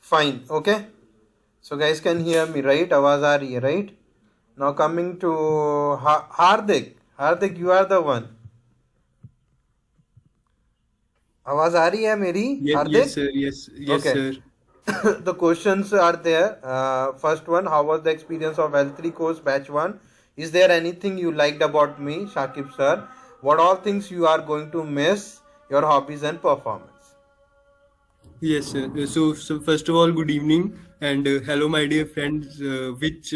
Fine. Okay. So guys can hear me, right? आवाज आ रही है, right? Now coming to Hardik. Hardik, you are the one. आवाज आ रही है मेरी, Yes, Hardik? sir. Yes, Okay. sir. The questions are there. First one, how was the experience of L3 course batch 1? Is there anything you liked about me, Shakib sir? What all things you are going to miss? Your hobbies and performance. Yes, sir. So first of all, good evening and hello, my dear friends, which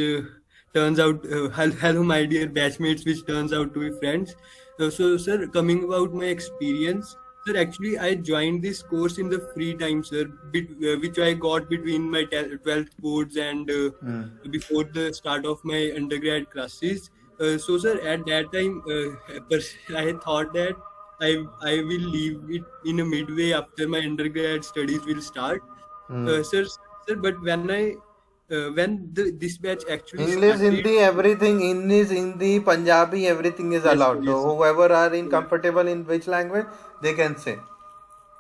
turns out, hello, my dear batchmates, which turns out to be friends. Sir, coming about my experience, sir, actually, I joined this course in the free time, sir, which I got between my 12th boards and before the start of my undergrad classes. Sir, at that time, I thought that I will leave it in a midway after my undergrad studies will start. But when this batch actually English, started, Hindi, everything. English, Hindi, Punjabi, everything is yes, sir, allowed. yes, So sir. whoever are in comfortable in which language, they can say.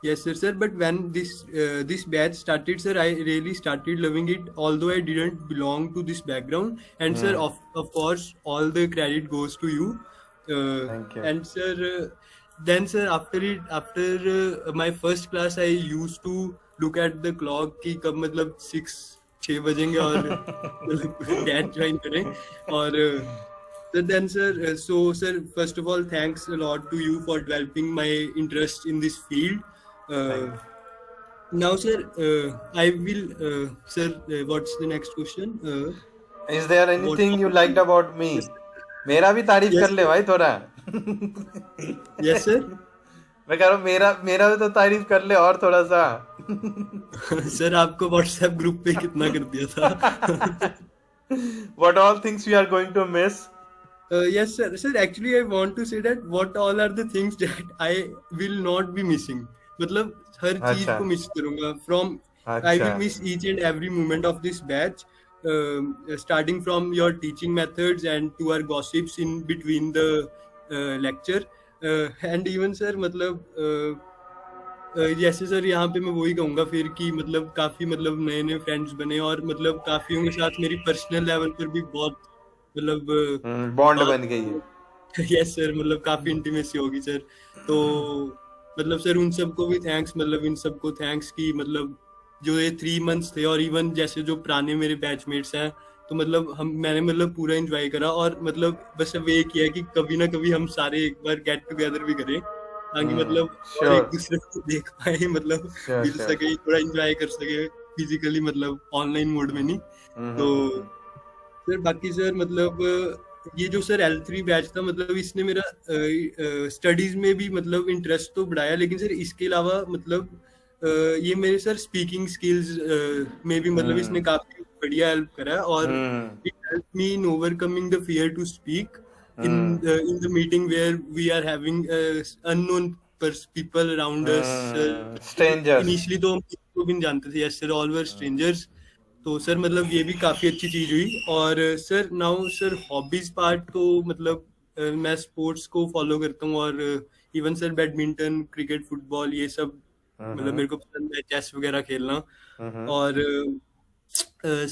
Yes, sir. But when this batch started, sir, I really started loving it. Although I didn't belong to this background, and sir, of course, all the credit goes to you. Thank you. And sir, then sir, after my first class, I used to look at the clock कि कब मतलब 6 बजेंगे और batch join करें और so then, sir, sir, first of all, thanks a lot to you for developing my interest in this field. Uh, Now, sir, I will, sir, what's the next question? Is there What? anything you liked about me? Yes, मेरा भी तारीफ yes, कर ले भाई थोड़ा. yes, sir. मैं कह रहा हूँ मेरा मेरा भी तो तारीफ कर ले और थोड़ा सा. सर आपको व्हाट्सएप ग्रुप पे कितना कर दिया था? What all things you are going to miss? Yes, sir. Sir, actually, I want to say that what all are the things that I will not be missing. मतलब हर चीज अच्छा को मिस करूंगा. From I अच्छा. will miss each and every moment of this batch, starting from your teaching methods and to our gossips in between the lecture, and even sir मतलब जैसे sir यहाँ पे मैं वही कहूँगा फिर कि मतलब काफी मतलब नए नए फ्रेंड्स बने और मतलब काफियों के साथ मेरी पर्सनल लेवल पर भी बहुत मतलब बॉन्ड बात बन गई है. यस सर मतलब काफी इंटीमेसी होगी सर तो मतलब सर उन सबको भी थैंक्स मतलब इन सबको थैंक्स कि मतलब जो ये 3 मंथ्स थे और इवन जैसे जो पुराने मेरे बैचमेट्स हैं तो मतलब मैंने मतलब पूरा एंजॉय करा और मतलब बस अब ये किया कि कभी ना कभी हम सारे एक बार गेट टुगेदर भी करें ताकि मतलब और एक श्योर दूसरे को देख पाए मतलब श्योर मिल श्योर. सके थोड़ा एंजॉय कर सके फिजिकली मतलब ऑनलाइन मोड में नहीं तो सर बाकी सर मतलब ये जो सर L3 बैच था मतलब इसने मेरा स्टडीज में भी मतलब इंटरेस्ट तो बढ़ाया लेकिन सर इसके अलावा मतलब ये मेरे सर स्पीकिंग स्किल्स में भी मतलब इसने काफी बढ़िया हेल्प करा और it help me in overcoming the fear to speak in the meeting where we are having unknown people around us. Strangers. Initially तो हम किसी को भी नहीं जानते थे. Yes sir, all were strangers. तो सर मतलब ये भी काफी अच्छी चीज हुई और sir now sir hobbies part तो मतलब मैं स्पोर्ट्स को फॉलो करता हूँ और even sir badminton cricket football ये सब मतलब मेरे को पसंद है चेस वगैरह खेलना और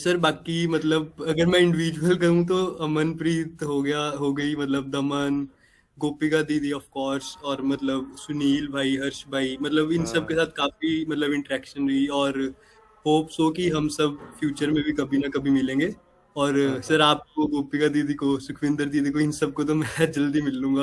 सर बाकी मतलब अगर मैं इंडिविजुअल कहूँ तो अमनप्रीत हो गई मतलब दमन गोपिका दीदी ऑफ कोर्स और मतलब सुनील भाई हर्ष भाई मतलब इन सब के साथ काफी मतलब इंटरेक्शन हुई और होप सो कि हम सब फ्यूचर में भी कभी ना कभी मिलेंगे और सर आपको गोपिका दीदी को सुखविंदर दीदी को इन सबको तो मैं जल्दी मिल लूंगा.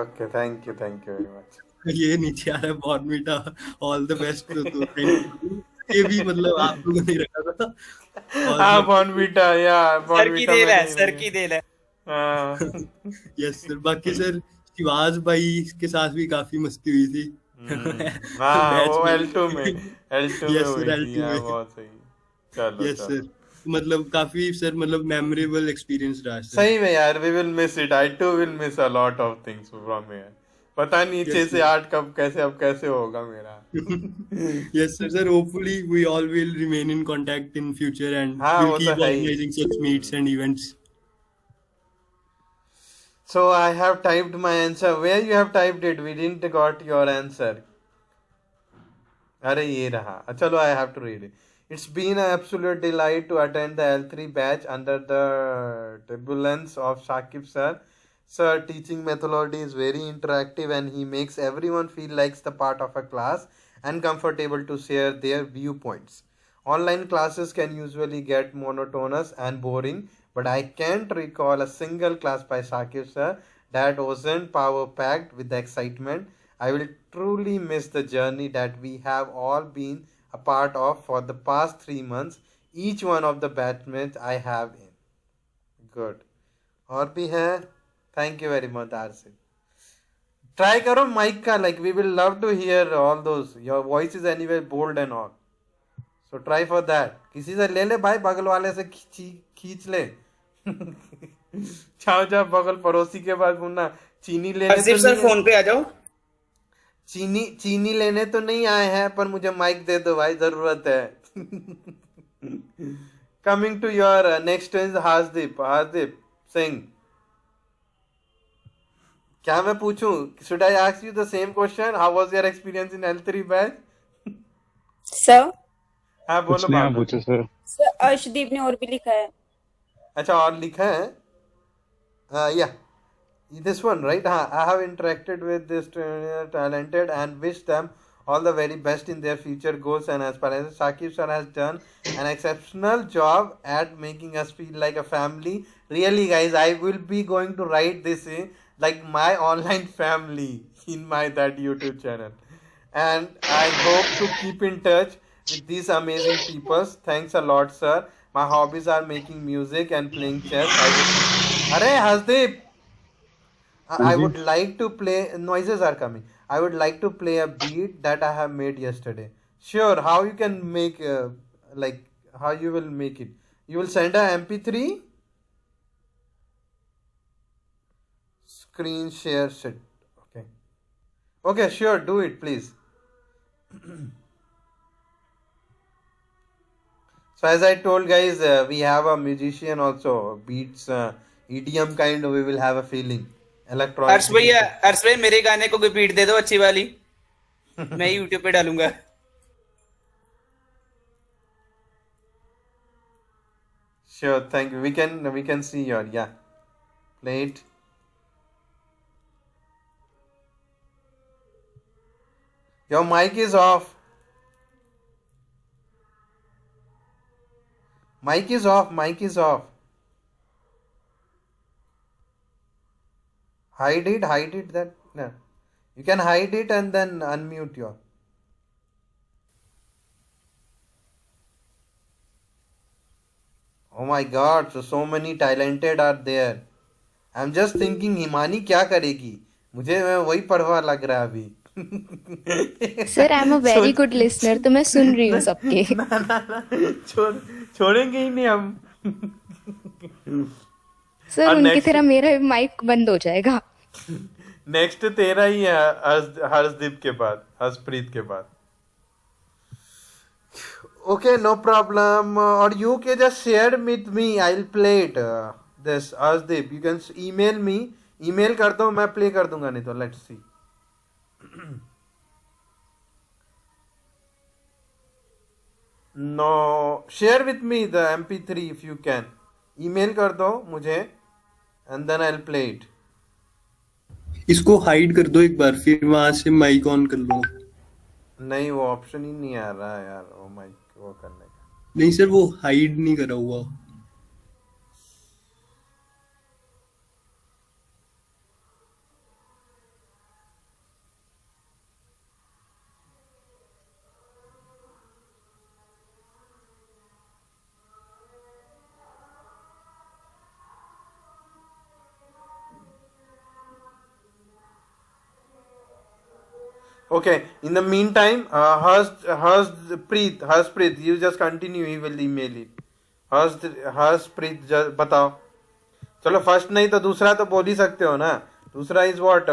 Okay thank you very much. ये नीचे आ रहा है बॉर्नविटा ऑल द बेस्ट तो थैंक यू ये भी मतलब आप लोगों ने रखा था और हाँ मतलब बॉर्नविटा या सर की बॉर्नविटा देल है मैंने सर नहीं की देल है यस सर बाकी सर शिवाज भाई के साथ भी काफी मस्ती हुई थी हाँ बैच वो में L2 में यस हुई सर थी. L2 हाँ में बहुत सही. चलो यस चलो. सर मतलब काफी सर मतलब मेमोरेबल एक्सपीरियंस रहा सर. सही में यार we will miss it. I too will miss a lot of things from here. पता नहीं 6 यस से 8 कब कैसे अब कैसे होगा मेरा. yes sir hopefully we all will remain in contact in future and हाँ we'll वो तो keep है ही. organizing such meets and events. So I have typed my answer. Where you have typed it? We didn't got your answer. अरे ये रहा. चलो I have to read it. It's been an absolute delight to attend the L3 batch under the turbulence of Shakib sir. Sir, teaching methodology is very interactive and he makes everyone feel like the part of a class and comfortable to share their viewpoints. Online classes can usually get monotonous and boring, but I can't recall a single class by Shakib sir that wasn't power packed with the excitement. I will truly miss the journey that we have all been a part of for the past 3 months, each one of the batchmates I have in. Good. और भी है. Thank you very much, Arsit. Try करो mic का, like we will love to hear all those. Your voice is anyway bold and all. So try for that. किसी से ले ले भाई, बगल वाले से खींच ले. जाओ बगल पड़ोसी के पास मुन्ना चीनी लेने तो सर फोन पे आ जाओ. चीनी लेने तो नहीं आए हैं, पर मुझे माइक दे दो भाई, जरूरत है. Coming to your next is Harshdeep Singh. क्या मैं पूछूं? Should I ask you the same question? How was your experience in L3 batch? Sir हाँ बोलो. हाँ पूछो सर. सर अर्शदीप ने और भी लिखा है. अच्छा और लिखा है. Yeah, this one, right? I have interacted with this talented and wish them all the very best in their future goals and aspirations. Shakib sir has done an exceptional job at making us feel like a family. Really, guys, I will be going to write this in like my online family in my that YouTube channel, and I hope to keep in touch with these amazing people. Thanks a lot, sir. My hobbies are making music and playing chess. Arey Hasdeep, I would like to play. Noises are coming. I would like to play a beat that I have made yesterday. Sure. How you can make like how you will make it? You will send a MP3. Screen share shit. Okay. Okay. Sure. Do it, please. So as I told guys, we have a musician also. Beats EDM kind. We will have a feeling. Electronic. अर्श भाई मेरे गाने को कोई beat दे दो अच्छी वाली. मैं YouTube पे डालूंगा. Sure, thank you. We can see your play it. Your mic is off. Mic is off. Hide it. That no. You can hide it and then unmute your. Oh my God! So many talented are there. I'm just thinking Himani क्या करेगी? मुझे वही पढ़वा लग रहा है अभी. Sir I am a very good listener, तो मैं सुन रही हूँ सबके. छोड़ेंगे ही नहीं हम. सर उनकी तरह मेरा माइक बंद हो जाएगा. नेक्स्ट तेरा ही है हर्षदीप के बाद, हर्षप्रीत के बाद. Okay, no problem. Or you can just share with me. I'll play it. This Harshdeep, you can email me. Email कर दो, मैं play कर दूंगा, नहीं तो let's see. No, share with me the MP3 if you can. Email कर दो मुझे, and then I'll play it. इसको हाइड कर दो एक बार, फिर वहां से माइक ऑन कर लो. नहीं वो ऑप्शन ही नहीं आ रहा यार, वो माइक वो करने का. नहीं सर वो हाइड नहीं करा हुआ. Okay, in the meantime, Harshpreet, you just continue, he will email it. Harshpreet, बताओ. चलो फर्स्ट नहीं तो दूसरा तो बोल ही सकते हो ना. दूसरा is what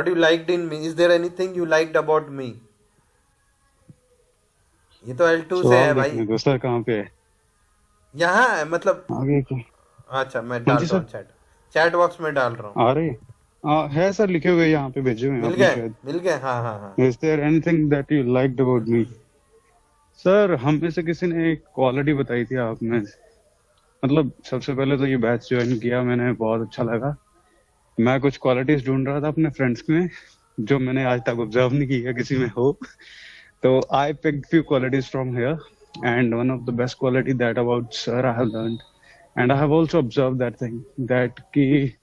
you liked in me. Is there anything you liked about me? ये तो L2 से है भाई. दूसरा कहाँ पे है? यहाँ है मतलब. आगे को. अच्छा मैं डाल रहा हूँ चैट बॉक्स में डाल रहा हूँ. आ रही है सर, लिखे हुए यहाँ पे भेजे हुए. मिल गए. हाँ. Is there anything that you liked about me? Sir हम में से किसी ने एक क्वालिटी बताई थी आप में, मतलब सबसे पहले तो ये बैच ज्वाइन किया मैंने, बहुत अच्छा लगा। मैं कुछ क्वालिटीज ढूंढ रहा था अपने फ्रेंड्स में जो मैंने आज तक ऑब्जर्व नहीं किया किसी में हो, तो I picked few qualities from here and one of the best quality that about sir I have learned and I have also observe that thing that कि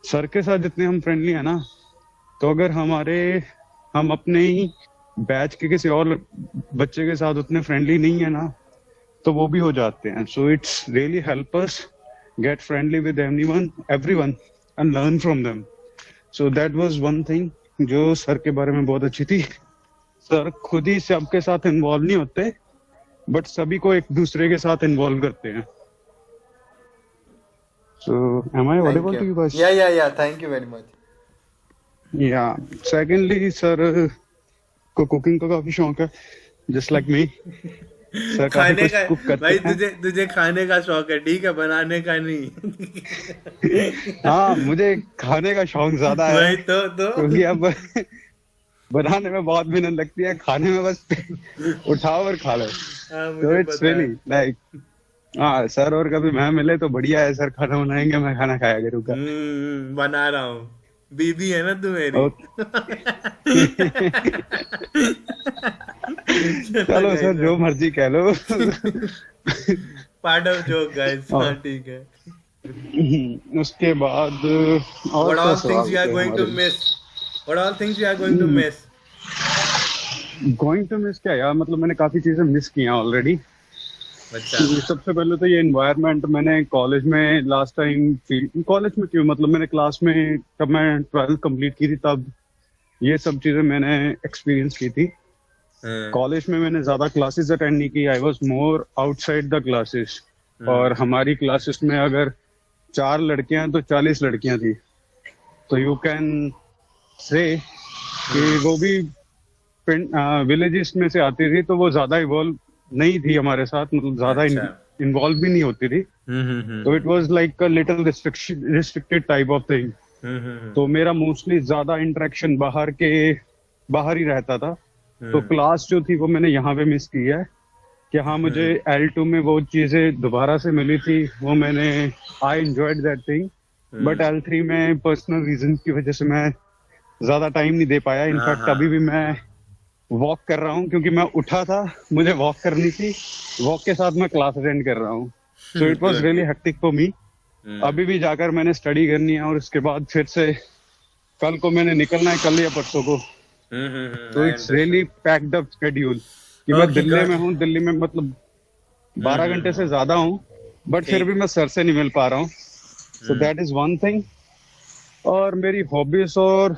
सर के साथ जितने हम फ्रेंडली है ना, तो अगर हम अपने ही बैच के किसी और बच्चे के साथ उतने फ्रेंडली नहीं है ना, तो वो भी हो जाते हैं। So it's really help us gate friendly with everyone and learn from them. So that was one thing जो सर के बारे में बहुत अच्छी थी। सर खुद ही सबके साथ इन्वॉल्व नहीं होते, बट सभी को एक दूसरे के साथ इन्वॉल्व करते हैं। So am I Thank audible you. To you guys? Yeah. Thank you very much. या सेकेंडली सर को कुकिंग का काफी शौक है, जस्ट लाइक मी। सर काफी खाने कुछ का कुक करते भाई, हैं। तुझे खाने का शौक है, ठीक है, बनाने का नहीं। हाँ, मुझे खाने का शौक ज्यादा है वही तो क्योंकि अब बनाने में बहुत मेहनत लगती है, खाने में बस उठाओ और खा लो। हाँ, तो मुझे इट्स पता है। रियली लाइक, हाँ सर और कभी मैं मिले तो बढ़िया है, सर खाना बनाएंगे, मैं खाना खाया करूंगा। बना रहा हूँ, बीबी है ना तू मेरी। चलो सर जो मर्जी कह लो। Part of joke guys. हाँ ठीक है। उसके बाद और What क्या all सवाल things you are थे going to हमारे? miss? What all things you are going to miss? Going to miss क्या यार, मतलब मैंने काफी चीजें मिस की हैं ऑलरेडी। अच्छा। सबसे पहले तो ये एनवायरनमेंट मैंने कॉलेज में लास्ट टाइम फील, कॉलेज में क्यों, मतलब मैंने क्लास में जब मैं 12th कंप्लीट की थी तब ये सब चीजें मैंने एक्सपीरियंस की थी। कॉलेज में मैंने ज्यादा क्लासेस अटेंड नहीं की, I was more outside the classes. और हमारी क्लासेस में अगर 4 लड़कियां हैं तो 40 लड़कियां थी, तो यू कैन से कि वो भी विलेजेस में से आती थी, तो वो ज्यादा इवॉल्व नहीं थी हमारे साथ, मतलब ज्यादा अच्छा। इन्वॉल्व भी नहीं होती थी। तो it was like a little restricted type of thing. तो मेरा मोस्टली ज्यादा इंटरेक्शन बाहर ही रहता था। तो क्लास जो थी वो मैंने यहाँ पे मिस की है कि हाँ, मुझे L2 में वो चीजें दोबारा से मिली थी, वो मैंने I enjoyed that thing. But L3 में पर्सनल रीजन की वजह से मैं ज्यादा टाइम नहीं दे पाया। इनफैक्ट अभी भी मैं वॉक कर रहा हूँ क्योंकि मैं उठा था, मुझे वॉक करनी थी, वॉक के साथ मैं क्लास अटेंड कर रहा हूँ। So it was really hectic for me. अभी भी जाकर मैंने स्टडी करनी है और उसके बाद फिर से कल को मैंने निकलना है, कल या परसों को। तो it's really packed up schedule कि मैं Okay, दिल्ली good. में हूँ, दिल्ली में मतलब 12 घंटे से ज्यादा हूँ, बट फिर भी मैं सर से नहीं मिल पा रहा हूँ। So that is one thing. और मेरी हॉबीज और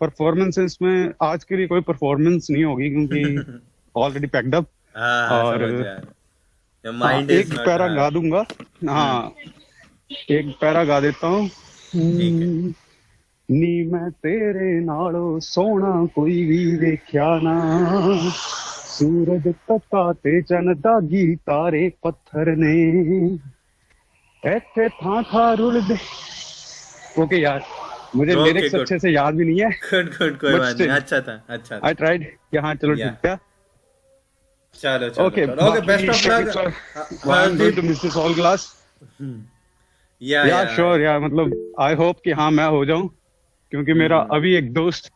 परफॉर्मेंसेस में आज के लिए कोई परफॉर्मेंस नहीं होगी क्योंकि ऑलरेडी पैक्ड अप। और माइंड एक पैरा गा दूंगा। हाँ, एक पैरा गा देता हूँ। नी मैं तेरे नालों सोना कोई भी वेख्या ना, सूरज तता ते चन दागी तारे पत्थर ने, ऐथे था रुल दे। ओके यार, मुझे Okay, लिरिक्स good. अच्छे से याद भी नहीं है। गुड कोई But बात नहीं, still, अच्छा था। आई ट्राइड कि हाँ चलो Yeah. ठीक है। चलो okay, okay, best of luck. I am going to miss this all class. Yeah sure यार, मतलब आई होप कि हाँ मैं हो जाऊं, क्योंकि मेरा अभी एक दोस्त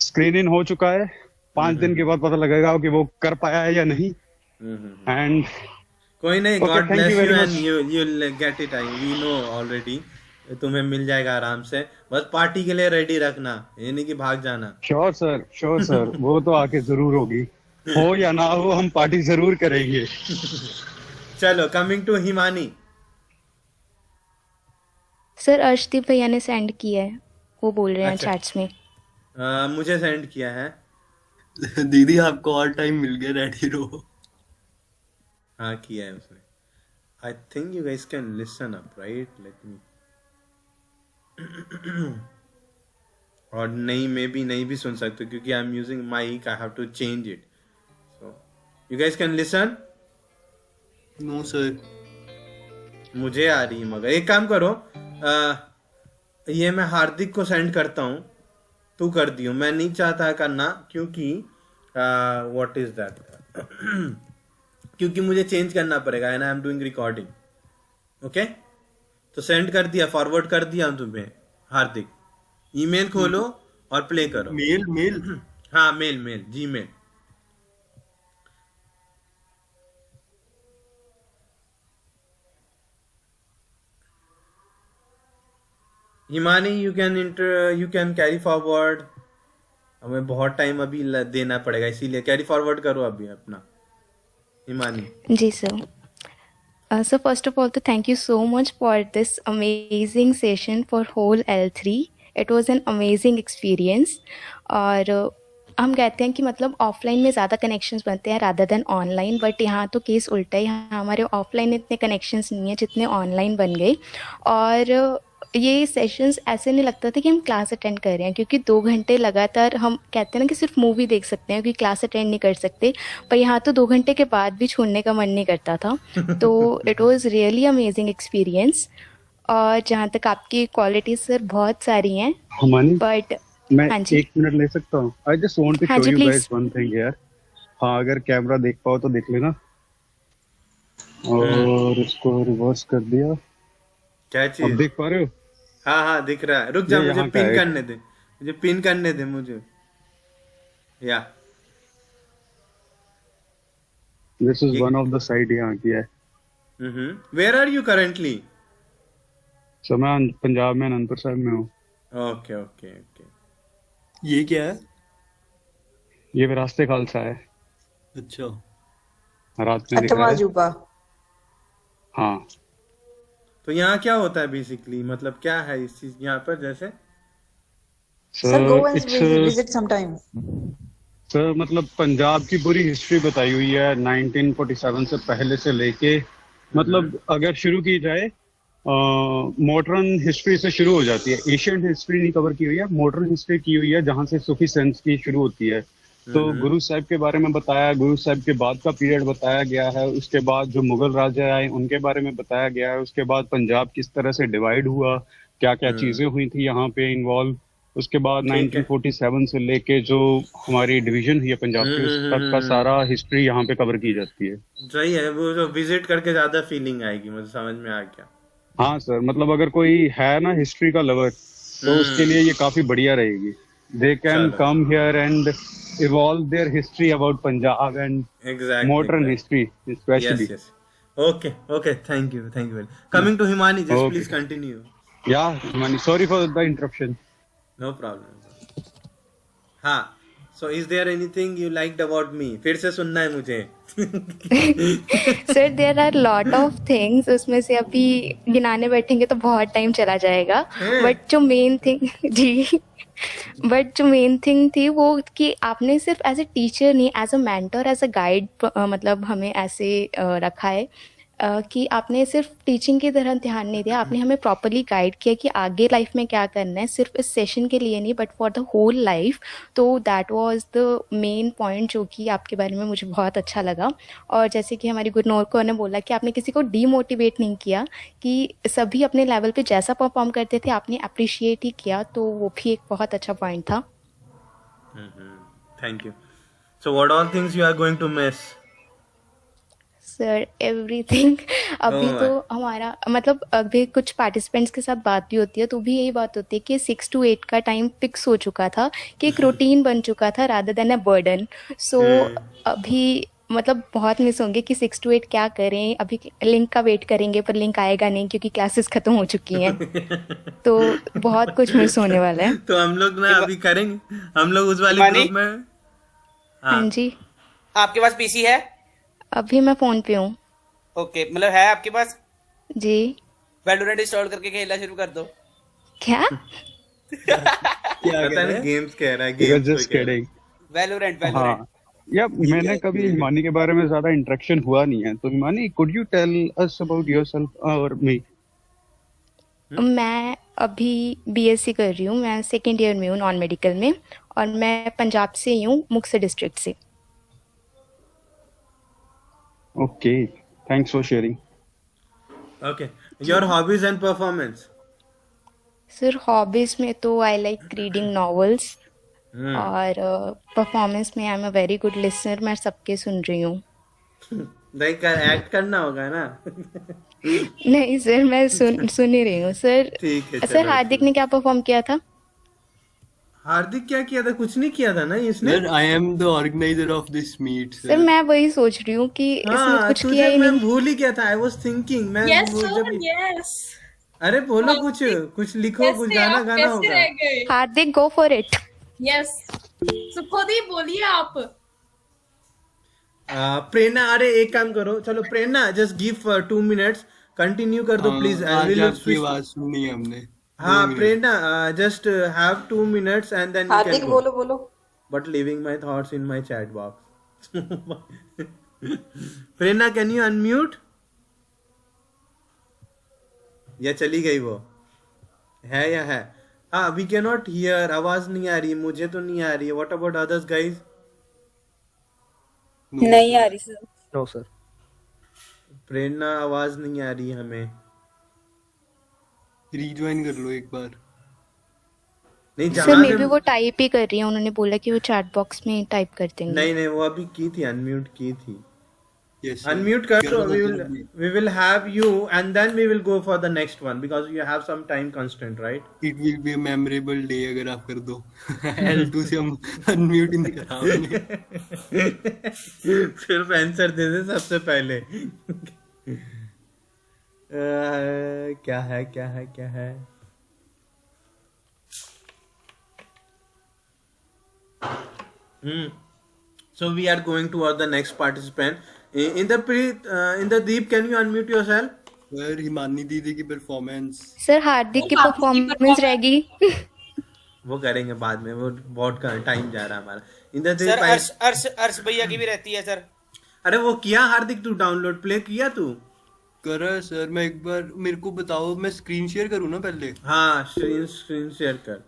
स्क्रीन इन हो चुका है। 5 दिन के बाद पता लगेगा कि वो कर पाया है या नहीं। एंड कोई नहीं, Okay, god thank you bless very you much. And you will get it. We know already, तुम्हें मिल जाएगा आराम से। बस पार्टी के लिए रेडी रखना, ये नहीं कि भाग जाना। श्योर सर वो तो आके जरूर होगी, हो या ना हो हम पार्टी जरूर करेंगे। चलो, coming to Himani. Sir Arshdeep भैया ने सेंड किया है, वो बोल रहे हैं अच्छा। चैट्स में। मुझे सेंड किया है। दीदी आपको और टाइम मिल गया, रेडी रहो। हाँ, किया है उसने। I think you guys can listen up, right? Let me. और नहीं, मे बी नहीं भी सुन सकते क्योंकि I am using mike, I have to change it. So you guys can listen. No sir. मुझे आ रही है, मगर एक काम करो, ये मैं हार्दिक को सेंड करता हूँ, तू कर दियो। मैं नहीं चाहता करना क्योंकि व्हाट इज दैट, क्योंकि मुझे चेंज करना पड़ेगा and I am doing recording. Okay, तो सेंड कर दिया, फॉरवर्ड कर दिया तुम्हें. हार्दिक, ईमेल खोलो और प्ले करो. मेल हाँ, mail Gmail. Himani, you can carry forward. हमें बहुत टाइम अभी देना पड़ेगा, इसीलिए कैरी फॉरवर्ड करो अभी अपना. हिमानी. जी sir. So first of all, to thank you so much for this amazing session for whole L3. It was an amazing experience. और हम कहते हैं कि मतलब ऑफलाइन में ज़्यादा कनेक्शंस बनते हैं रादर देन ऑनलाइन, बट यहाँ तो केस उल्टा है. यहाँ हमारे ऑफलाइन इतने कनेक्शंस नहीं है जितने ऑनलाइन बन गए. और ये सेशंस ऐसे नहीं लगता था कि हम क्लास अटेंड कर रहे हैं, क्योंकि 2 घंटे लगातार हम कहते हैं ना कि सिर्फ मूवी देख सकते हैं, क्योंकि क्लास अटेंड नहीं कर सकते. पर यहाँ तो 2 घंटे के बाद भी छोड़ने का मन नहीं करता था. तो it was really amazing experience. और जहाँ तक आपकी क्वालिटीज सर बहुत सारी हैं, हमानी, बट मैं हाँ जी. 1 मिनट ले सकता हूँ? आई जस्ट वांट टू हाँ शो जी, you please. Guys one thing यार. हाँ, अगर कैमरा देख पाओ तो देख लेना. और इसको रिवर्स कर दिया. क्या अब चीज? देख पा रहे हो? हाँ, दिख रहा है. रुक जा, ये मुझे यहाँ का पिन है. करने दे. मुझे पिन करने दे मुझे. Yeah this is one of the side यहाँ की है. Where are you currently? So मैं पंजाब में अनंतपुर साहिब में हूँ. Okay okay okay. ये क्या है? ये विरासते खालसा है. अच्छा, रात में दिख रहा है. अथवा हाँ, तो यहाँ क्या होता है बेसिकली, मतलब क्या है इस चीज यहाँ पर? जैसे Sir, go and it's visit sometime. Sir मतलब पंजाब की पूरी हिस्ट्री बताई हुई है 1947 से पहले से लेके. मतलब अगर शुरू की जाए मॉडर्न हिस्ट्री से शुरू हो जाती है. एशियंट हिस्ट्री नहीं कवर की हुई है, मॉडर्न हिस्ट्री की हुई है, जहाँ से सूफी सेंस की शुरू होती है. तो गुरु साहब के बारे में बताया, गुरु साहब के बाद का पीरियड बताया गया है. उसके बाद जो मुगल राजा आए उनके बारे में बताया गया है. उसके बाद पंजाब किस तरह से डिवाइड हुआ, क्या क्या चीजें हुई थी यहाँ पे इन्वॉल्व. उसके बाद 1947 से लेके जो हमारी डिवीजन हुई है पंजाब की, उस तक का सारा हिस्ट्री यहाँ पे कवर की जाती है. सही है. वो जो विजिट करके ज्यादा फीलिंग आएगी, मुझे समझ में आ गया. हाँ सर, मतलब अगर कोई है ना हिस्ट्री का लवर, तो उसके लिए ये काफी बढ़िया रहेगी. They can come here and evolve their history about Punjab and Exactly. modern history especially. Yes. Okay. Thank you. Coming to Himani, just Okay. please continue. Yeah, Himani, sorry for the interruption. No problem. हाँ. So is there anything you liked about me? फिर से सुनना है मुझे. Sir there are lot of things. उसमें से अभी गिनाने बैठेंगे तो बहुत टाइम चला जाएगा. बट जो मेन थिंग जी बट जो मेन थिंग थी वो कि आपने सिर्फ एज ए टीचर नहीं, as a mentor, as a guide, मतलब हमें ऐसे रखा है कि आपने सिर्फ टीचिंग की तरह ध्यान नहीं दिया. आपने हमें प्रॉपरली गाइड किया कि आगे लाइफ में क्या करना है, सिर्फ इस सेशन के लिए नहीं but for the whole life. तो that was the main point जो कि आपके बारे में मुझे बहुत अच्छा लगा. और जैसे कि हमारी गुरनौर कौर ने बोला कि आपने किसी को डीमोटिवेट नहीं किया, कि सभी अपने लेवल पे जैसा परफॉर्म करते थे आपने अप्रिशिएट ही किया. तो वो भी एक बहुत अच्छा पॉइंट था. Thank you. So what all things you are going to miss? Sir everything. अभी Oh, तो हमारा मतलब अभी कुछ पार्टिसिपेंट्स के साथ बात भी होती है तो भी यही बात होती है कि 6 to 8 का टाइम फिक्स हो चुका था, कि एक रूटीन बन चुका था रादर देन अ बर्डन. सो अभी मतलब बहुत मिस होंगे कि 6 to 8 क्या करें. अभी लिंक का वेट करेंगे पर लिंक आएगा नहीं क्योंकि क्लासेस खत्म हो चुकी हैं. तो बहुत कुछ मिस होने वाला है. तो हम लोग ना अभी करेंगे, हम लोग उस वाले हिमानी? ग्रुप में. हाँ जी. आपके पास पीसी है? अभी मैं फोन पे हूँ. ओके, मतलब है आपके पास? जी. वैलोरेंट इंस्टॉल करके खेलना शुरू कर दो. क्या? पता नहीं गेम्स कह रहा है. You're games just kidding. Valorant. हाँ, या मैंने कभी हिमानी के बारे में ज्यादा इंटरेक्शन हुआ नहीं है. तो Himani, could you tell us about yourself or me? मैं अभी बीएससी कर रही हूँ. मैं सेकेंड ईयर में हूँ नॉन मेडिकल में, और मैं पंजाब से ही हूँ, मुक्तसर डिस्ट्रिक्ट से. Okay, thanks for sharing. Okay. Your hobbies and performance. Sir hobbies में तो आई लाइक रीडिंग नॉवेल्स, और परफॉर्मेंस में I am a very good listener, मैं सबके सुन रही हूँ। लाइक एक्ट करना होगा ना। नहीं सर, मैं सुन ही रही हूँ सर। ठीक है, सर चलो हार्दिक ने क्या परफॉर्म किया था? हार्दिक क्या किया था? कुछ नहीं किया था ना इसने। Sir I am the organizer of this meet sir sir. मैं वही सोच रही हूँ कि इसने हाँ, कुछ किया तुझे ही मैं नहीं। भूल ही गया था। आई वाज थिंकिंग मैं यस वो सर, जब यस। अरे बोलो कुछ कुछ लिखो, कुछ कैसे गाना आप गाना कैसे होगा। रह गए? हार्दिक गो फॉर इट। यस, तो खुद ही बोलिए आप। प्रेरणा, अरे एक काम करो, चलो प्रेरणा जस्ट गिव 2 मिनट्स, कंटिन्यू कर दो प्लीज। आई आज विल आपकी स्विच। आवाज सुननी है हमने। हाँ 2 मिनट। Prerna, just have 2 minutes and then you can Hardik go, बोलो बोलो। But leaving my thoughts in my chat box. Prerna can you unmute? या चली गई वो? है या है? हाँ, वी कैन नॉट हियर, आवाज नहीं आ रही, मुझे तो नहीं आ रही है। What about others guys? नहीं आ रही सर। No sir. प्रेरणा आवाज नहीं आ रही हमें। रीज्वाइन कर लो एक बार। नहीं सर जहां मे से बी वो टाइप ही कर रही है, उन्होंने बोला कि वो चैट बॉक्स में टाइप कर देंगे। नहीं नहीं, वो अभी की थी, अनम्यूट की थी। यस अनम्यूट कर दो। We will have you and then we will go for the next one because you have some time constant, right? It will be a memorable day अगर आप कर दो। L2 से हम अनम्यूट ही नहीं करा हमने। सिर्फ आंसर दे दे सबसे पहले। क्या है क्या है क्या है? So we are going toward the next participant. Indradeep, can you unmute yourself? Sir Himani दीदी की परफॉर्मेंस। सर हार्दिक की परफॉर्मेंस रहेगी। वो करेंगे बाद में, वो बहुत टाइम जा रहा है हमारा। इंद्रदीप सर भाई, अर्श भैया की भी रहती है सर। अरे वो किया हार्दिक, तू डाउनलोड प्ले किया तू? करा सर, मैं एक बार मेरे को बताओ, मैं स्क्रीन शेयर करूँ ना पहले? हाँ स्क्रीन शेयर कर,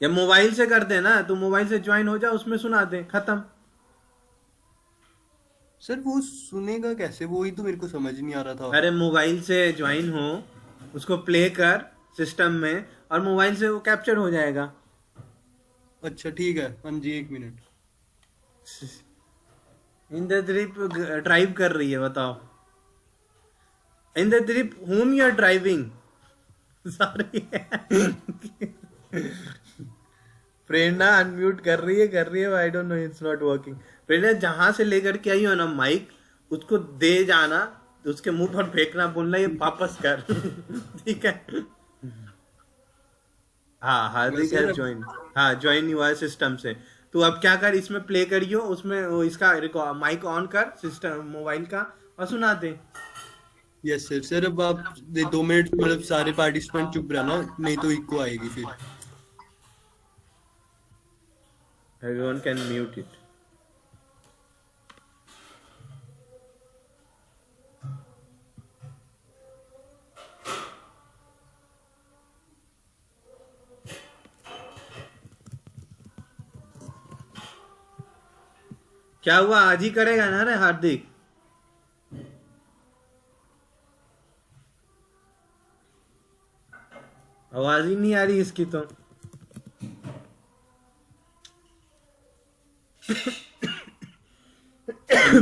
या मोबाइल से कर दे ना, तू मोबाइल से ज्वाइन हो जा, उसमें सुना दे, खत्म। सर वो सुनेगा कैसे? वो ही तो मेरे को समझ नहीं आ रहा था। अरे मोबाइल से ज्वाइन हो, उसको प्ले कर सिस्टम में, और मोबाइल से वो कैप्चर हो जाएगा। अच्छा ठीक है। हाँ जी, 1 मिनट। इंद्रदीप ड्राइव कर रही है, बताओ Indradeep, whom you are driving? Sorry. Prerna unmute कर रही है, I don't know, it's not working. Prerna जहां से लेकर के आई हो ना माइक, उसको दे जाना, उसके मुंह पर फेंकना, बोलना ये वापस कर। ठीक है? हाँ हार्दिक है ज्वाइन, हाँ ज्वाइन हुआ है सिस्टम से। तू अब क्या कर, इसमें प्ले करियो, उसमें वो इसका माइक ऑन कर सिस्टम मोबाइल का, और सुना दे। Yes sir. सर अब आप 2 मिनट मतलब सारे पार्टिसिपेंट चुप रहना, नहीं तो इको आएगी फिर। Everyone can mute it. क्या हुआ, आज ही करेगा ना रे हार्दिक? आवाज ही नहीं आ रही इसकी तो।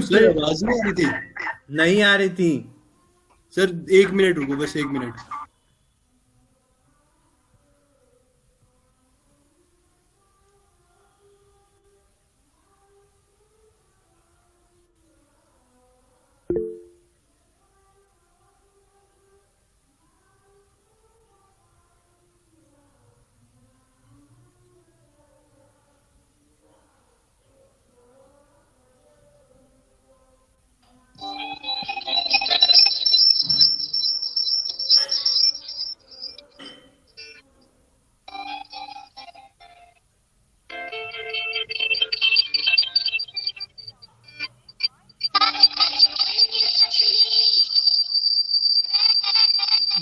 सर आवाज नहीं आ रही थी? नहीं आ रही थी सर 1 मिनट रुको, बस 1 मिनट।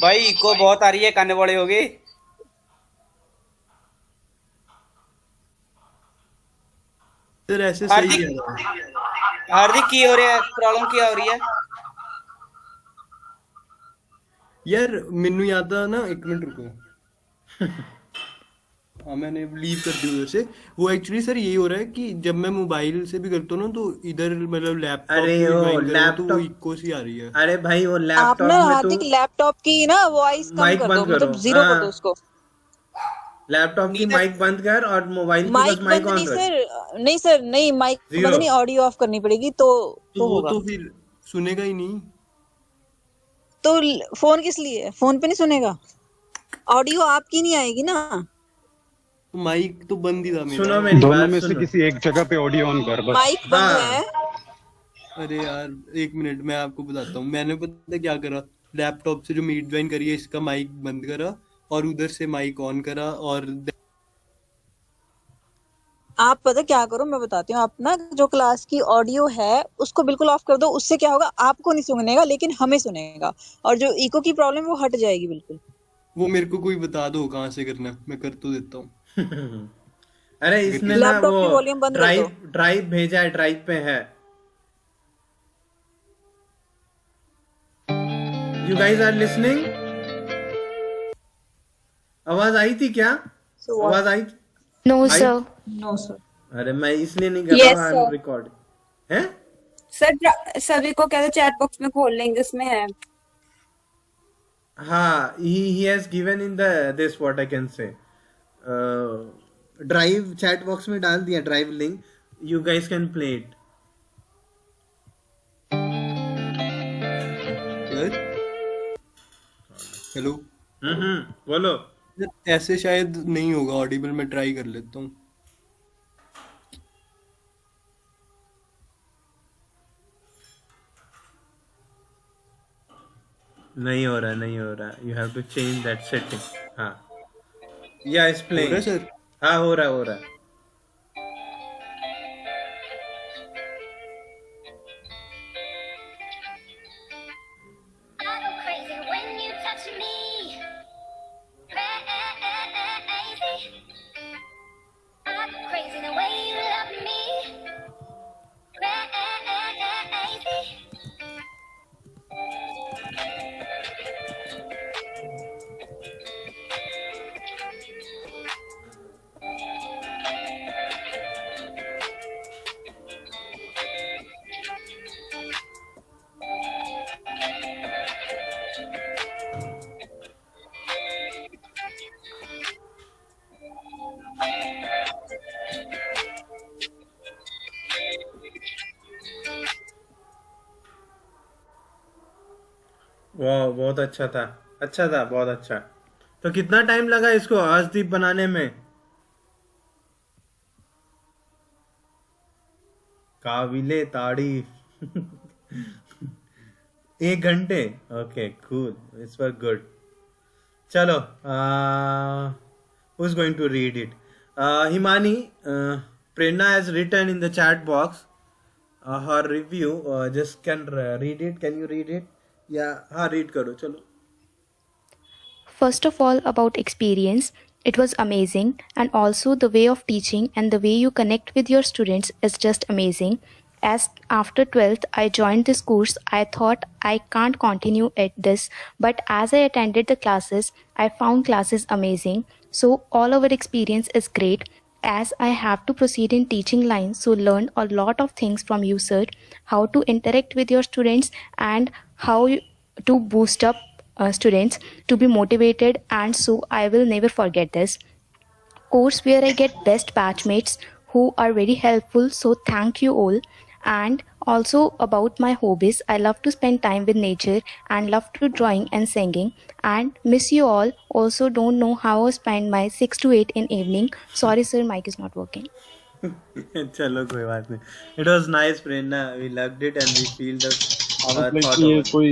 भाई इको बहुत आ रही है, काने बड़े हो गए। सर ऐसे सही है। हार्दिक की हो रही है प्रॉब्लम, क्या हो रही है? यार ਮੈਨੂੰ याद ਆ ना, 1 मिनट रुको। हाँ मैंने लीव कर दी उधर से। वो एक्चुअली सर यही हो रहा है कि जब मैं मोबाइल से भी करता हूँ ना तो इधर मतलब लैपटॉप अरे से वो ज्वाइन कर रहा हूँ तो वो लैपटॉप, इको सी आ रही है। अरे भाई वो आप लैपटॉप ना में हार्दिक तू लैपटॉप की ना वॉइस कम माइक कर बंद दो, करो, मतलब जीरो कर दो हाँ उसको। लैपटॉप की नहीं माइक बंद कर और मोबाइल की बस माइक माइक बंद ऑन नहीं रख। सर, नहीं सर, नहीं माइक बंद जीरो। नहीं, ऑडियो ऑफ करनी पड़ेगी तो तो वो होगा। तो फिर सुनेगा ही नहीं। तो फोन किस लिए है? फोन पे नहीं सुनेगा, ऑडियो आपकी नहीं आएगी ना। तो माइक तो बंद ही था मेरा। सुनो मेरी दोनों बात में से सुनो। किसी एक जगह पे ऑडियो ऑन कर बस। माइक बंद है। हाँ अरे यार एक मिनट मैं आपको बताता हूँ। मैंने पता है क्या करा, लैपटॉप से जो मीट ज्वाइन करी है इसका माइक बंद करा और उधर से माइक ऑन करा और आप पता क्या करो, मैं बताती हूँ। आप ना जो क्लास की ऑडियो है उसको बिल्कुल ऑफ कर दो, उससे क्या होगा, आपको नहीं सुनेगा लेकिन हमें सुनेगा, और जो इको की प्रॉब्लम है वो हट जाएगी बिल्कुल। वो मेरे को कोई बता दो कहाँ से करना है, मैं कर तो देता हूँ। अरे अगर इसने किसी ना लैपटॉप वो की वॉल्यूम बंद कर दो। ड्राइव ड्राइव भेजा है, ड्राइव पे है। You guys are listening? आवाज आई थी क्या? So आवाज what? I? No, I? sir. No sir. अरे मैं इसलिए नहीं कर रहा Yes, हूँ, आई sir. एम रिकॉर्ड है। सर सभी को कहते चैट बॉक्स में खोल लेंगे, उसमें है। हाँ he has given in the this what I can say drive chat box में डाल दिया drive link, you guys can play it. Sir hello. बोलो। ऐसे शायद नहीं होगा ऑडिबल, मैं ट्राई कर लेता हूँ। नहीं हो रहा, नहीं हो रहा, you have to change that setting. हाँ या इज हो रहा प्लेइंग। है सर? हाँ हो रहा, हो रहा। I go crazy when you touch me. Crazy. I go crazy the way you love me. Crazy. वाह बहुत अच्छा था, अच्छा था, बहुत अच्छा। तो कितना टाइम लगा इसको आजदीप बनाने में? काबिले तारीफ। 1 घंटे। Okay cool, it's were good. चलो who's going to read it? Himani, Prerna has written in the chat box her review. Just can read it. Can you read it? Yeah, हाँ read करो चलो। First of all, about experience, it was amazing, and also the way of teaching and the way you connect with your students is just amazing. As after 12th, I joined this course, I thought I can't continue at this, but as I attended the classes, I found classes amazing. So all our experience is great. As I have to proceed in teaching line, so learn a lot of things from you, sir. How to interact with your students and how to boost up students to be motivated, and so I will never forget this course where I get best batchmates who are very helpful, so thank you all. And also about my hobbies, I love to spend time with nature and love to drawing and singing, and miss you all. Also don't know how I spend my 6 to 8 in evening. Sorry sir, mic is not working. चलो कोई बात नहीं। It was nice Prerna, we loved it and we feel the मतलब thought कि ये of it. कोई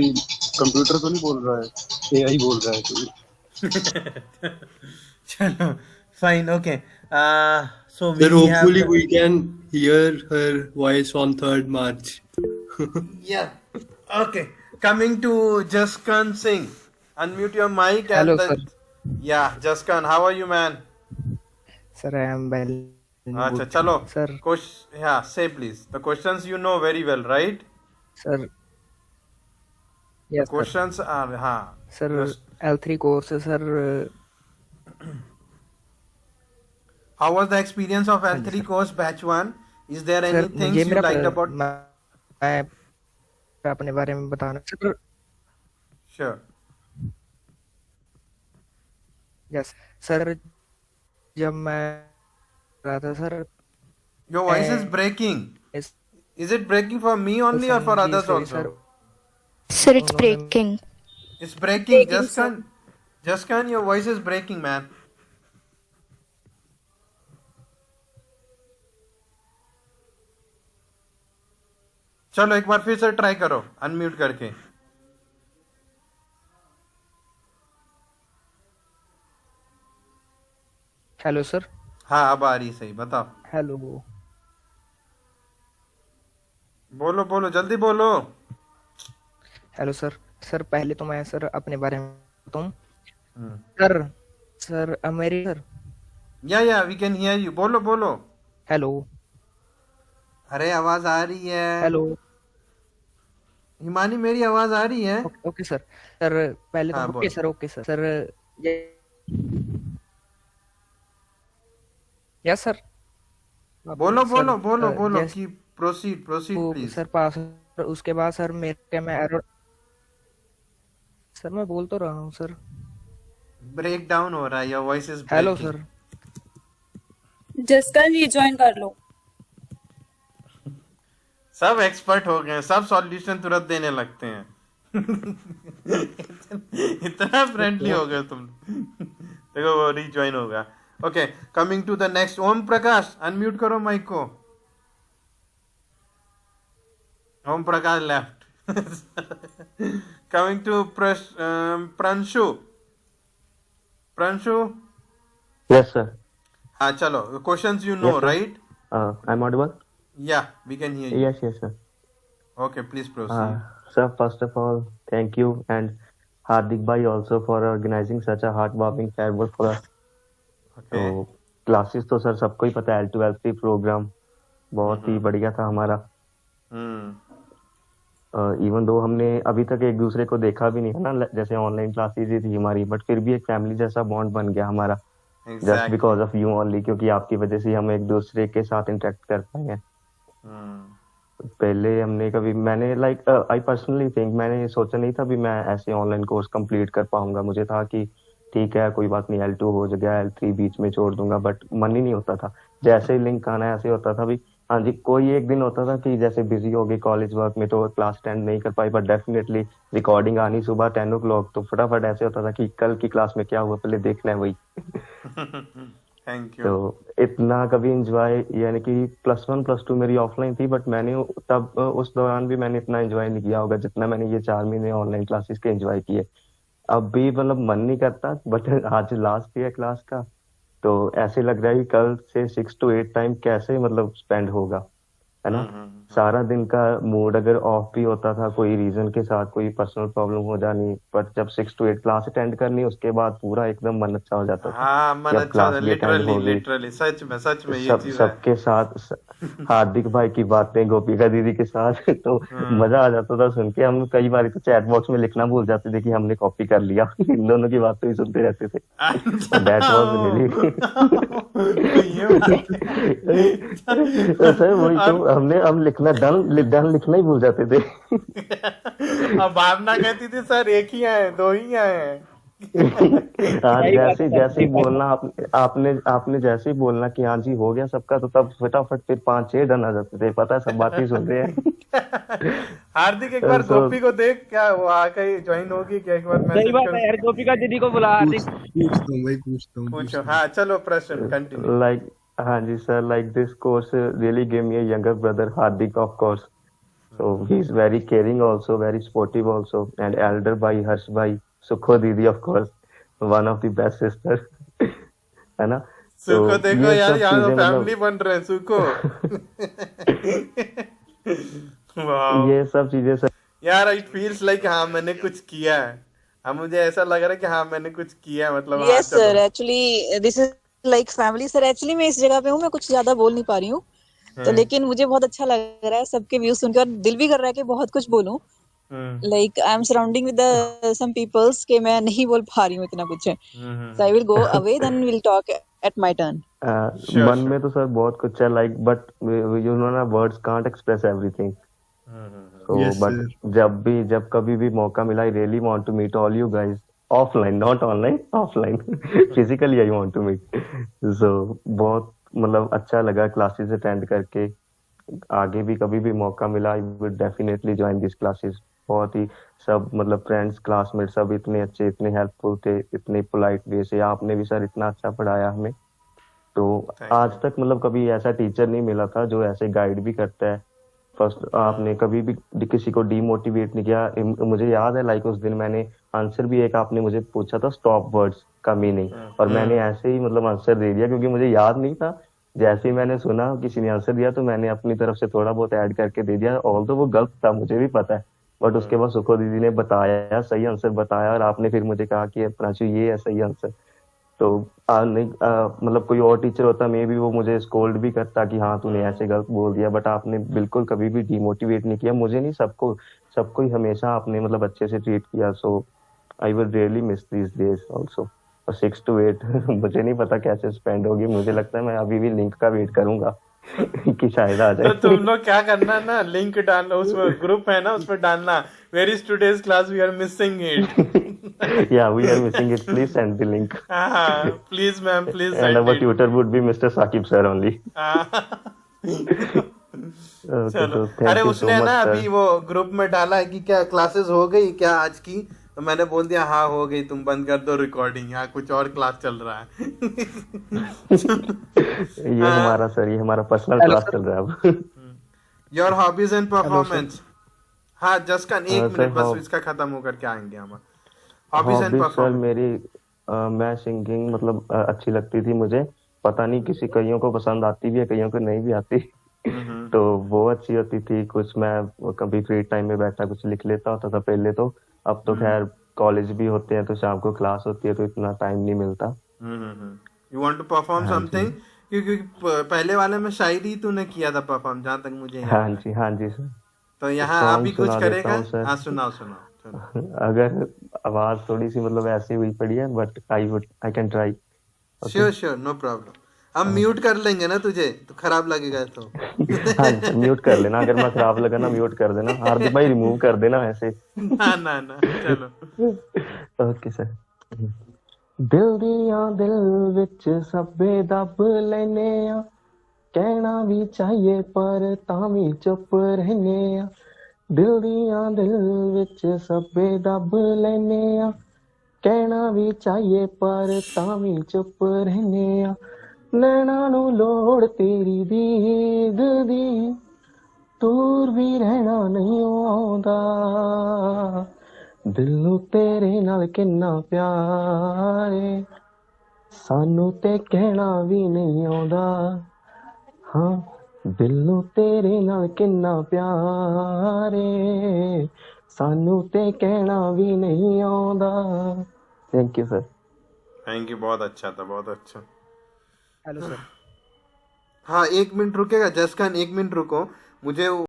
computer तो नहीं बोल रहा है, एआई बोल रहा है कोई। चलो fine, okay. So Sir, we have hopefully we can hear her voice on 3rd March. yeah. Okay, coming to Jaskan Singh. Unmute your mic and Hello, the... sir. Yeah, Jaskan, how are you, man? Sir, I am well. अच्छा चलो Sir, yeah, say please. The questions you know very well, right? sir. The Yes, sir. questions are हाँ. Sir, Just- L3 course, sir. How was the experience of हाँ जी L3 sir course batch 1? Is there any sir मुझे things you मेरा liked about? मैं अपने बारे में बताना sir Sure. Yes sir जब मैं रहा था सर Your voice is मैं breaking. इस Is it breaking for me only or for जी others sorry sir also? Sir, it's उन्होंने breaking. It's breaking. Breaking, sir. Just can your voice is breaking, man. चलो एक बार फिर से try करो unmute करके. हेलो सर हाँ अब आ रही सही. बताओ. हेलो बोलो बोलो जल्दी बोलो. हेलो सर सर पहले तो मैं सर अपने बारे में बताऊं Hmm. सर सर मेरी सर या वी कैन हियर यू. बोलो बोलो. हेलो अरे आवाज आ रही है. हेलो हिमानी मेरी आवाज आ रही है. ओके सर सर पहले तो हाँ ओके बोलो. सर ओके सर सर ये यस सर बोलो सर बोलो बोलो बोलो जैसे की प्रोसीड प्लीज. सर पास उसके बाद सर मेरे में एरर सर मैं बोल तो रहा हूँ सर ब्रेक डाउन हो रहा है. Your voice is hello breaking. Sir just rejoin कर लो. सब एक्सपर्ट हो गए. सब सॉल्यूशन तुरंत देने लगते हैं. इतना फ्रेंडली हो गए तुम. देखो वो रिज्वाइन होगा. Okay coming to the next. Om Prakash unmute करो माइक को. Om Prakash left. Coming to Pranshu. Pranshu. Yes, sir. हाँ चलो questions you know Yes, sir. Right. I'm audible? Yeah we can hear you. Yes, yes, sir. Okay please proceed. Sir, first of all, thank you and Hardik bhai also for organizing such a heartwarming farewell for us. Okay तो classes तो sir सबको ही पता है. L2 L3 programme बहुत ही बढ़िया था हमारा. Even though हमने अभी तक एक दूसरे को देखा भी नहीं है ना, जैसे ऑनलाइन क्लासेस ही थी हमारी, बट फिर भी एक फैमिली जैसा बॉन्ड बन गया हमारा just exactly. Because of you only, क्योंकि आपकी वजह से हम एक दूसरे के साथ इंटरेक्ट कर पाए हैं. पहले हमने कभी मैंने आई पर्सनली थिंक मैंने सोचा नहीं था भी मैं ऐसे ऑनलाइन कोर्स कंप्लीट कर पाऊंगा. मुझे था कि ठीक है कोई बात नहीं, L2 हो जाएगा, L3 बीच में छोड़ दूंगा, बट मन ही नहीं होता था. जैसे ही लिंक आना ऐसे होता था भी. हाँ जी कोई एक दिन होता था कि जैसे बिजी हो गई कॉलेज वर्क में तो क्लास अटेंड नहीं कर पाई, बट डेफिनेटली रिकॉर्डिंग आनी सुबह 10 o'clock तो फटाफट ऐसे होता था कि कल की क्लास में क्या हुआ पहले देखना है वही. Thank you. तो इतना कभी एंजॉय यानी कि +1 +2 मेरी ऑफलाइन थी, बट मैंने तब उस दौरान भी मैंने इतना एंजॉय नहीं किया होगा जितना मैंने ये 4 महीने ऑनलाइन क्लासेस के एंजॉय किए. अब भी मतलब मन नहीं करता, बट आज लास्ट है क्लास का तो ऐसे लग रहा है कि कल से 6 to 8 टाइम कैसे मतलब स्पेंड होगा, है ना. सारा दिन का मूड अगर ऑफ भी होता था कोई रीजन के साथ, कोई पर्सनल प्रॉब्लम हो जानी, पर जब 6 to 8 क्लास अटेंड करनी उसके बाद पूरा एकदम मन अच्छा हो जाता था. हाँ मन जब अच्छा क्लास था. भी अटेंड हो गई लिटरली सच में ये सब चीज है. सबके साथ हार्दिक भाई की बातें गोपिका दीदी के साथ तो मजा आ जाता था सुन के. हम कई बार तो चैट बॉक्स में लिखना भूल जाते थे कि हमने कॉपी कर लिया. इन दोनों की बातें ही सुनते रहते थे. दैट वाज रियली सर वही तो हम लिखना डन लिखना ही भूल जाते थे. अब भावना कहती थी सर एक ही आए 2 ही आए हैं. हाँ जैसे ही बोलना आपने जैसे ही बोलना कि हाँ जी हो गया सबका, तो तब फटाफट फिर 5-6 डन आ जाते थे. पता है सब बातें सुन रहे हैं. हार्दिक एक बार तो- गोपी को देख, क्या वो आके ज्वाइन होगी क्या? एक बार सही मैसेज बात है यार गोपिका दीदी को बुला हार्दिक पूछो. हाँ चलो प्रश्न कंटिन्यू. like हाँ जी sir, like this course really gave me a younger brother Hardik of course, so he's very caring also, very sportive also, and elder by Harsh bhai, Sukho didi of course, one of the best sister. है ना. सुको देखो ये यार सब यहाँ तो चीजें फैमिली बन रहे हैं. सुको वाह ये सब चीजें सर यार इट फील्स लाइक हाँ मैंने कुछ किया है. हाँ मुझे ऐसा लग रहा है कि हाँ मैंने कुछ किया है. मतलब हाँ यस सर चलो. Actually this is like family sir. Actually मैं इस जगह पे हूँ, मैं कुछ ज्यादा बोल नहीं पा रही हूँ तो, लेकिन मुझे बहुत अच्छा लग रहा है सबके व्यूज सुनकर, और दिल भी कर रहा है कि बहुत कुछ बोलूं. Like I am surrounding with some peoples के मैं नहीं बोल पा रही हूँ इतना कुछ. So I will go away then will talk at my turn. Sure, मन sure. में तो सर बहुत कुछ है लाइक बट यू नो ना वर्ड्स कांट एक्सप्रेस एवरीथिंग तो Yes, बट sir. जब कभी भी मौका मिला I really want to meet all you guys offline not online offline physically I want to meet so बहुत मतलब अच्छा लगा क्लासेस अटेंड करके आगे भी कभी भी मौका मिला I would definitely join this classes बहुत ही सब मतलब फ्रेंड्स क्लासमेट सब इतने अच्छे इतने हेल्पफुल थे इतने पोलाइट वे से आपने भी सर इतना अच्छा पढ़ाया हमें तो Thank आज you. तक मतलब कभी ऐसा टीचर नहीं मिला था जो ऐसे गाइड भी करता है फर्स्ट आपने कभी भी किसी को डीमोटिवेट नहीं किया मुझे याद है लाइक उस दिन मैंने आंसर भी एक आपने मुझे पूछा था स्टॉप वर्ड्स का मीनिंग और मैंने ऐसे ही मतलब आंसर दे दिया क्योंकि मुझे याद नहीं था जैसे ही मैंने सुना किसी ने आंसर दिया तो मैंने अपनी तरफ से थोड़ा बहुत ऐड करके दे दिया ऑल तो वो गलत था मुझे भी पता है बट उसके बाद सुखो दीदी ने बताया सही आंसर बताया और आपने फिर मुझे कहा कि प्रांशु ये है सही आंसर तो नहीं मतलब कोई और टीचर होता मे भी वो मुझे स्कोल्ड भी करता कि हाँ तूने ऐसे गलत बोल दिया बट आपने बिल्कुल कभी भी डिमोटिवेट नहीं किया मुझे नहीं सबको ही हमेशा आपने मतलब अच्छे से ट्रीट किया so I will really miss this days also और 6 to 8 मुझे नहीं पता कैसे स्पेंड होगी मुझे लगता है मैं अभी भी लिंक का वेट करूंगा कि शायद आ तो जाए तुम लोग क्या करना ना लिंक डालना उसमें ग्रुप है ना उसमें डालना where is today's class we are missing it yeah we are missing it please send the link please ma'am please and our send it tutor would be Mr. Saqib sir only okay चलो so thank अरे you so उसने much ना sir अभी वो group में डाला है कि क्या क्लासेस हो गई क्या आज की तो मैंने बोल दिया हाँ हो गई तुम बंद कर दो रिकॉर्डिंग यहाँ कुछ और क्लास चल रहा है ये हमारा सर ये हमारा पर्सनल हेलो क्लास सर चल रहा है अब your hobbies and hello sir performance हाँ जस्ट एक सर मिनट बस इसका खत्म होकर के आएंगे हम hobbies and hobbies sir performance मेरी मैं सिंगिंग मतलब अच्छी लगती थी मुझे पता नहीं किसी कईयों को पसंद आती भी है कईयों को नहीं भी आती तो वो अच्छी होती थी कुछ मैं कभी फ्री टाइम में बैठा कुछ लिख लेता होता था पहले तो अब तो खैर कॉलेज भी होते हैं तो शाम को क्लास होती है तो इतना टाइम नहीं मिलता यू वांट टू परफॉर्म हाँ जी समथिंग क्योंकि पहले वाले में शायरी तूने किया था परफॉर्म जहाँ तक मुझे याद है हाँ जी सर तो यहाँ आप सॉन्ग भी कुछ सुना देता करेगा हूँ सर हाँ सुनाओ सुनाओ चलो अगर आवाज थोड़ी सी मतलब ऐसी हुई पड़ी है but I can try okay sure sure no problem हम म्यूट कर लेंगे ना तुझे तो खराब लगेगा तो हाँ जी सर म्यूट कर लेना अगर मैं खराब लगा ना म्यूट कर देना हार्दिक भाई रिमूव कर देना ऐसे ना ना ना चलो ओके सर दिल दियां दिल विच सब्बे दब लेने आ कहना भी चाहिए पर तावी चुप रहने आ दिल दियां दिल विच सब्बे दब लेने आ कहना भी चाहिए पर तावी चुप रहने आ नैना नू लोड़ तेरी दीद दी दूर भी रहना नहीं आਉਂਦਾ दिल नू तेरे नाल किन्ना प्यार ਏ सानू ते कहना भी नहीं आਉਂਦਾ हाँ दिल नू तेरे नाल किन्ना प्यार ਏ सानू ते कहना भी नहीं आਉਂਦਾ thank you sir thank you बहुत अच्छा था बहुत अच्छा हेलो सर हाँ 1 मिनट रुकेगा जसखान 1 मिनट रुको मुझे